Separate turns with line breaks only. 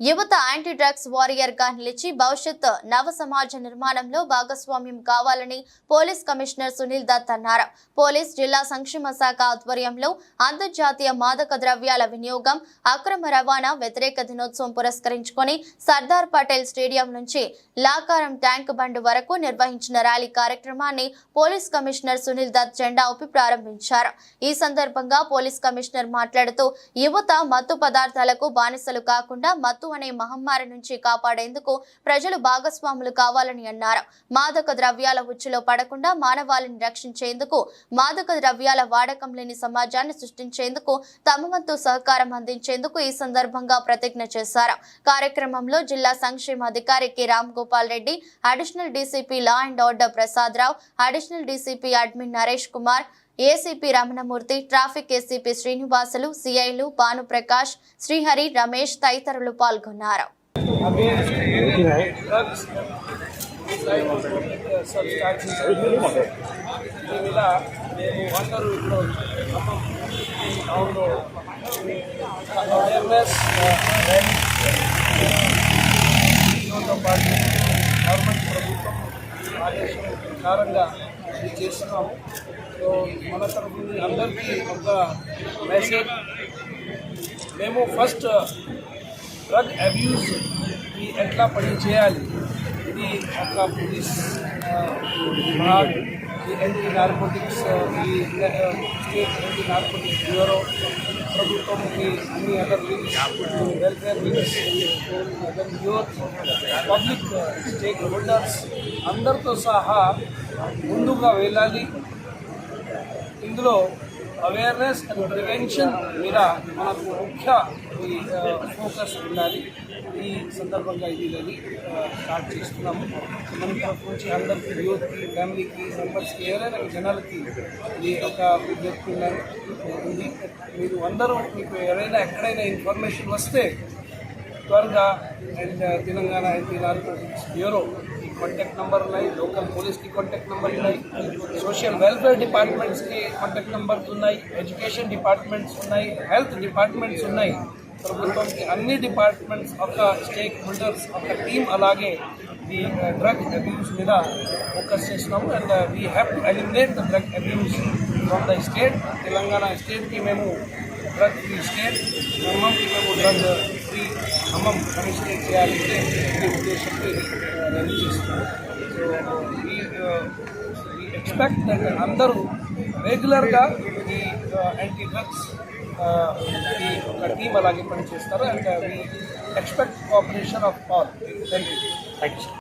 యువత anti drugs warrior గా నిలిచి భవిష్యత్ నవ సమాజ నిర్మాణంలో భాగస్వామ్యం కావాలని పోలీస్ కమిషనర్ సునీల్ దత్ అన్నారు. పోలీస్ జిల్లా సంక్షేమ శాఖ ఆధ్వర్యంలో అంతర్జాతీయ మాదక ద్రవ్యాల వినియోగం, అక్రమ రవాణా వ్యతిరేక దినోత్సవం పురస్కరించుకొని సర్దార్ పటేల్ స్టేడియం నుంచి లాకారం ట్యాంక్ బండ్ వరకు నిర్వహించిన ర్యాలీ కార్యక్రమాన్ని పోలీస్ కమిషనర్ సునీల్ దత్ జెండా ఊపి ప్రారంభించారు. ఈ సందర్భంగా పోలీస్ కమిషనర్ మాట్లాడుతూ యువత మత్తు పదార్థాలకు బానిసలు కాకుండా మత్తు అనే మహమ్మారి నుంచి కాపాడేందుకు ప్రజలు భాగస్వాములు కావాలని అన్నారు. మాదక ద్రవ్యాల ఉచ్చులో పడకుండా మానవాళిని రక్షించేందుకు, మాదక ద్రవ్యాల వాడకం లేని సమాజాన్ని సృష్టించేందుకు తమ వంతు సహకారం అందించేందుకు ఈ సందర్భంగా ప్రతిజ్ఞ చేశారు. కార్యక్రమంలో జిల్లా సంక్షేమ అధికారి K Ram Gopal Reddy, additional DCP law and order Prasad Rao, additional DCP admin Naresh Kumar, ACP Ramanamurthy, traffic ACP Srinivasulu, సిఐలు భానుప్రకాష్, శ్రీహరి, రమేష్ తదితరులు పాల్గొన్నారు.
చేస్తున్నాము. సో మన తరఫు నుండి అందరికీ ఒక మెసేజ్, మేము ఫస్ట్ డ్రగ్ అబ్యూస్ ఎట్లా పని చేయాలి, ఇది ఒక పోలీస్ విభాగ్, ఈ యాంటీ నార్కోటిక్స్, ఈ స్టేట్ యాంటీ నార్కోటిక్స్ బ్యూరో, ప్రభుత్వంకి అన్ని other links, welfare links, youth, public stake holders అందరితో సహా ముందుగా వెళ్ళాలి. ఇందులో అవేర్నెస్ అండ్ ప్రివెన్షన్ మీద మనకు ముఖ్య ఫోకస్ ఉండాలి. ఈ సందర్భంగా ఇది స్టార్ట్ చేస్తున్నాము. మన తరఫు నుంచి అందరికీ, యూత్కి, ఫ్యామిలీకి, మెంబర్స్కి, ఎవరైనా జనాలకి ఇది ఒక విజ్ఞప్తి ఉంది. మీరు అందరూ, మీకు ఎవరైనా ఎక్కడైనా ఇన్ఫర్మేషన్ వస్తే త్వరగా and Telangana anti narcotics bureau contact number ఉన్నాయి, లోకల్ పోలీస్కి కాంటాక్ట్ నెంబర్ ఉన్నాయి, సోషల్ వెల్ఫేర్ డిపార్ట్మెంట్స్కి కాంటాక్ట్ నెంబర్స్ ఉన్నాయి, ఎడ్యుకేషన్ డిపార్ట్మెంట్స్ ఉన్నాయి, హెల్త్ డిపార్ట్మెంట్స్ ఉన్నాయి. ప్రభుత్వంకి అన్ని డిపార్ట్మెంట్స్ ఒక స్టేక్ హోల్డర్స్ ఒక టీమ్ అలాగే ఈ డ్రగ్ అబ్యూస్ మీద ఫోకస్ చేస్తున్నాము. And we have to eliminate the drug abuse from the state. Telangana స్టేట్కి మేము డ్రగ్ ఫ్రీ స్టేట్, ఖమ్మంకి మేము డ్రగ్ ఫ్రీ ఖమ్మం కమిషనరేట్ చేయాలంటే ఈ ఉద్దేశంతో రన్ చేస్తున్నాము. సో వీ ఎక్స్పెక్ట్ దట్ అందరూ రెగ్యులర్గా ఈ యాంటీ డ్రగ్స్ ఈ ఒక టీమ్ అలాగే పనిచేస్తారు. And we expect cooperation of all. Thank you.